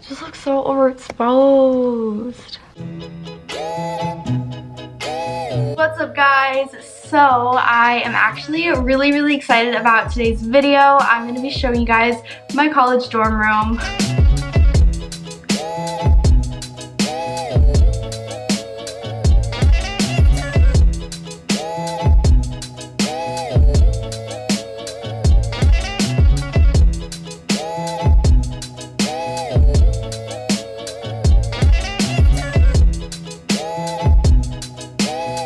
just looks so overexposed. What's up, guys? So I am actually really excited about today's video. I'm going to be showing you guys my college dorm room.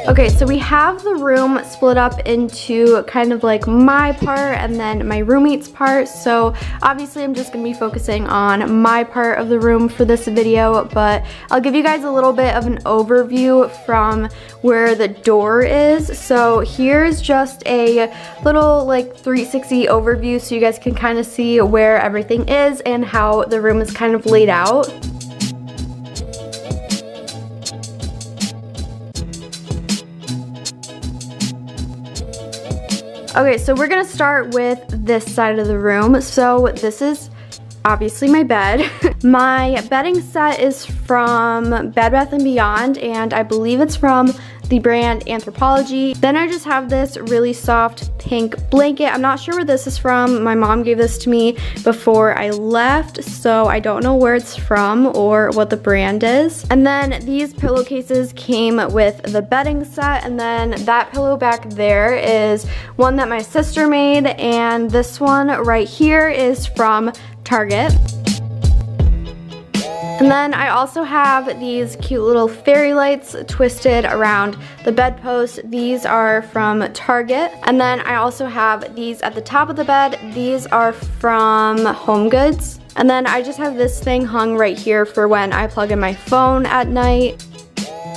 Okay, so we have the room split up into kind of like my part and then my roommate's part. So obviously I'm just gonna be focusing on my part of the room for this video, but I'll give you guys a little bit of an overview from where the door is. So here's just a little like 360 overview so you guys can kind of see where everything is and how the room is kind of laid out. Okay, so we're gonna start with this side of the room. So this is obviously my bed. My bedding set is from Bed Bath & Beyond, and I believe it's from the brand Anthropologie. Then I just have this really soft pink blanket. I'm not sure where this is from. My mom gave this to me before I left, so I don't know where it's from or what the brand is. And then these pillowcases came with the bedding set, and then that pillow back there is one that my sister made, and this one right here is from Target. And then I also have these cute little fairy lights twisted around the bedpost. These are from Target. And then I also have these at the top of the bed. These are from HomeGoods. And then I just have this thing hung right here for when I plug in my phone at night.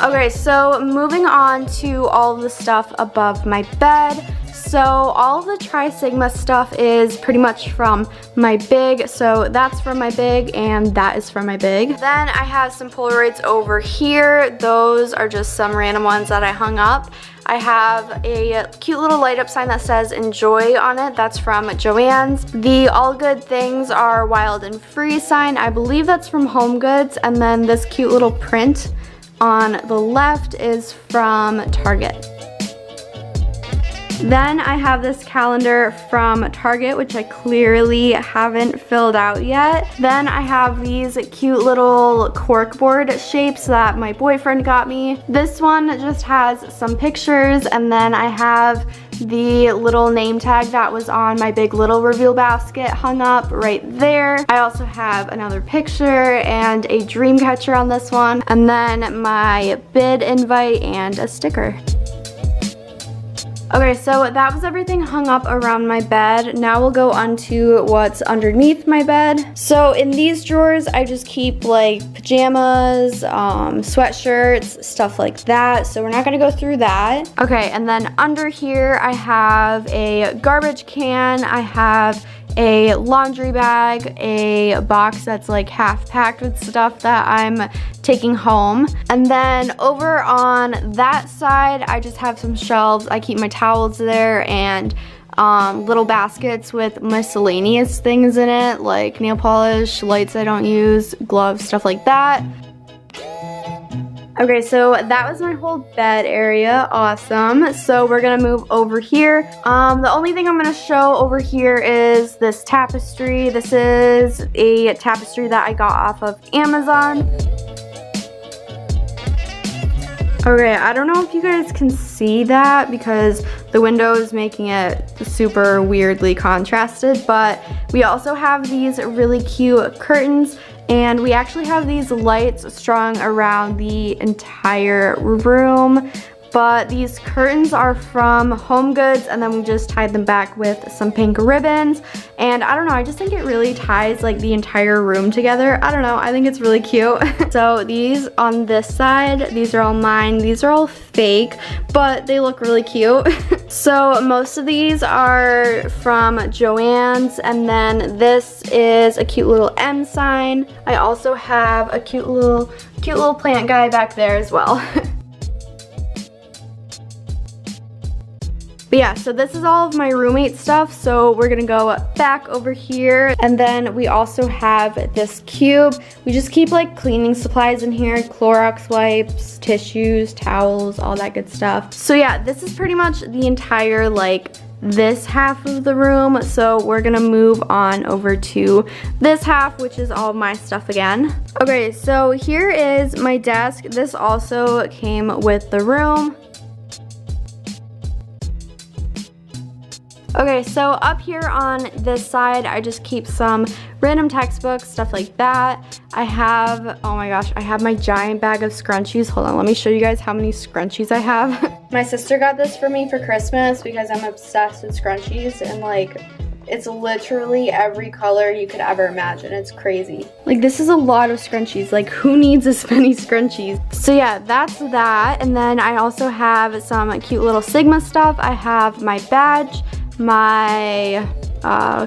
Okay, so moving on to all of the stuff above my bed. So all of the Tri Sigma stuff is pretty much from my big. So that's from my big and that is from my big. Then I have some Polaroids over here. Those are just some random ones that I hung up. I have a cute little light up sign that says enjoy on it. That's from Joann's. The all good things are wild and free sign. I believe that's from HomeGoods. And then this cute little print on the left is from Target. Then I have this calendar from Target, which I clearly haven't filled out yet. Then I have these cute little corkboard shapes that my boyfriend got me. This one just has some pictures, and then I have the little name tag that was on my big little reveal basket hung up right there. I also have another picture and a dream catcher on this one, and then my bid invite and a sticker. Okay, so that was everything hung up around my bed. Now we'll go on to what's underneath my bed. So in these drawers, I just keep like pajamas, sweatshirts, stuff like that. So we're not gonna go through that. Okay, and then under here, I have a garbage can. I have a laundry bag, a box that's like half packed with stuff that I'm taking home. And then over on that side, I just have some shelves. I keep my towels there and little baskets with miscellaneous things in it, like nail polish, lights I don't use, gloves, stuff like that. Okay, so that was my whole bed area. Awesome. So we're gonna move over here. The only thing I'm gonna show over here is this tapestry. This is a tapestry that I got off of Amazon. Okay, I don't know if you guys can see that because the window is making it super weirdly contrasted, but we also have these really cute curtains. And we actually have these lights strung around the entire room. But these curtains are from HomeGoods, and then we just tied them back with some pink ribbons. And I don't know, I just think it really ties like the entire room together. I don't know, I think it's really cute. So these on this side, these are all mine. These are all fake, but they look really cute. So most of these are from Joann's, and then this is a cute little M sign. I also have a cute little plant guy back there as well. But yeah, so this is all of my roommate stuff. So we're gonna go back over here. And then we also have this cube. We just keep like cleaning supplies in here, Clorox wipes, tissues, towels, all that good stuff. So yeah, this is pretty much the entire like this half of the room. So we're gonna move on over to this half, which is all my stuff again. Okay, so here is my desk. This also came with the room. Okay, so up here on this side, I just keep some random textbooks, stuff like that. I have, oh my gosh, I have my giant bag of scrunchies. Hold on, let me show you guys how many scrunchies I have. My sister got this for me for Christmas because I'm obsessed with scrunchies, and like, it's literally every color you could ever imagine. It's crazy. Like, this is a lot of scrunchies. Like, who needs this many scrunchies? So yeah, that's that. And then I also have some cute little Sigma stuff. I have my badge, my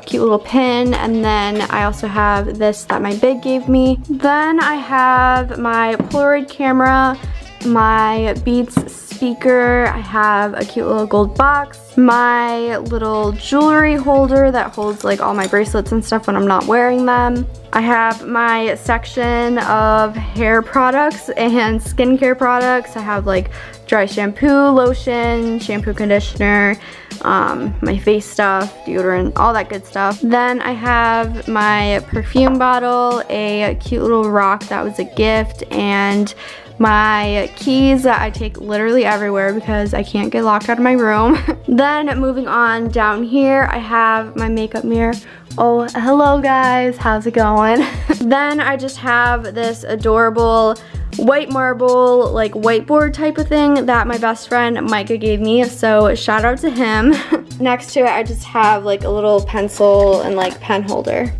cute little pin, and then I also have this that my big gave me. Then I have my Polaroid camera, my Beats speaker, I have a cute little gold box, my little jewelry holder that holds like all my bracelets and stuff when I'm not wearing them. I have my section of hair products and skincare products. I have like dry shampoo, lotion, shampoo, conditioner, my face stuff, deodorant, all that good stuff. Then I have my perfume bottle, a cute little rock that was a gift, and my keys that I take literally everywhere because I can't get locked out of my room. Then moving on down here, I have my makeup mirror. Oh, hello guys, how's it going? Then I just have this adorable white marble, like whiteboard type of thing that my best friend Micah gave me, so shout out to him. Next to it, I just have like a little pencil and like pen holder.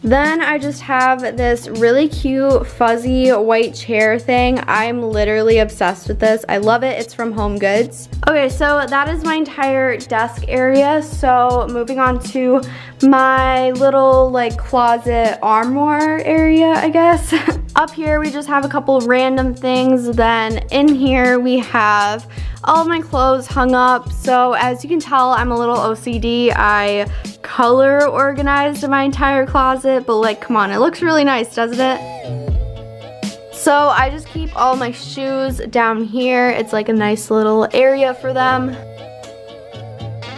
Then I just have this really cute fuzzy white chair thing. I'm literally obsessed with this. I love it. It's from Home Goods. Okay, so that is my entire desk area. So moving on to my little like closet armoire area, I guess. Up here we just have a couple random things. Then in here we have all of my clothes hung up. So as you can tell, I'm a little OCD. I color organized my entire closet, but like, come on, it looks really nice, doesn't it? So I just keep all my shoes down here. It's like a nice little area for them.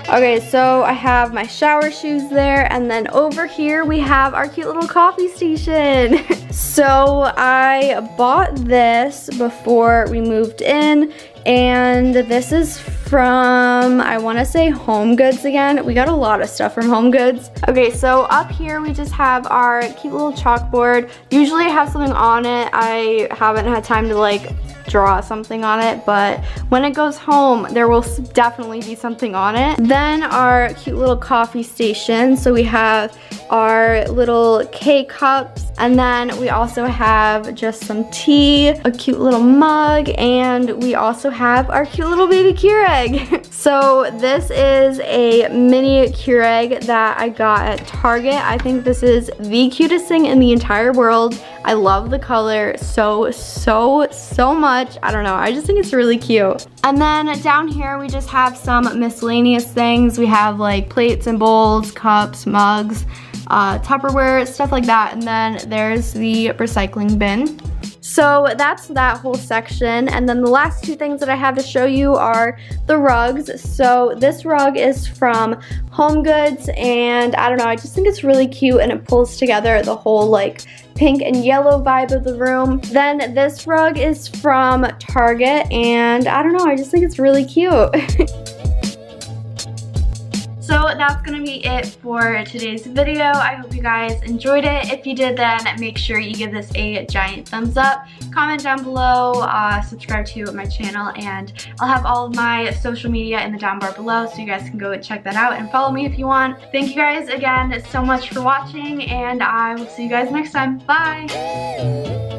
Okay, so I have my shower shoes there, and then over here we have our cute little coffee station. So I bought this before we moved in, and this is from, I want to say Home Goods again. We got a lot of stuff from Home Goods. Okay, so up here we just have our cute little chalkboard. Usually I have something on it. I haven't had time to like draw something on it, but when it goes home, there will definitely be something on it. Then our cute little coffee station. So we have our little K-cups, and then we also have just some tea, a cute little mug, and we also have our cute little baby Keurig. So this is a mini Keurig that I got at Target. I think this is the cutest thing in the entire world. I love the color so much. I don't know, I just think it's really cute. And then down here we just have some miscellaneous things. We have like plates and bowls, cups, mugs, Tupperware, stuff like that. And then there's the recycling bin. So that's that whole section. And then the last two things that I have to show you are the rugs. So this rug is from Home Goods, and I don't know, I just think it's really cute and it pulls together the whole like pink and yellow vibe of the room. Then this rug is from Target, and I don't know, I just think it's really cute. So that's gonna be it for today's video. I hope you guys enjoyed it. If you did, then make sure you give this a giant thumbs up. Comment down below, subscribe to my channel, and I'll have all of my social media in the down bar below, so you guys can go check that out and follow me if you want. Thank you guys again so much for watching, and I will see you guys next time. Bye!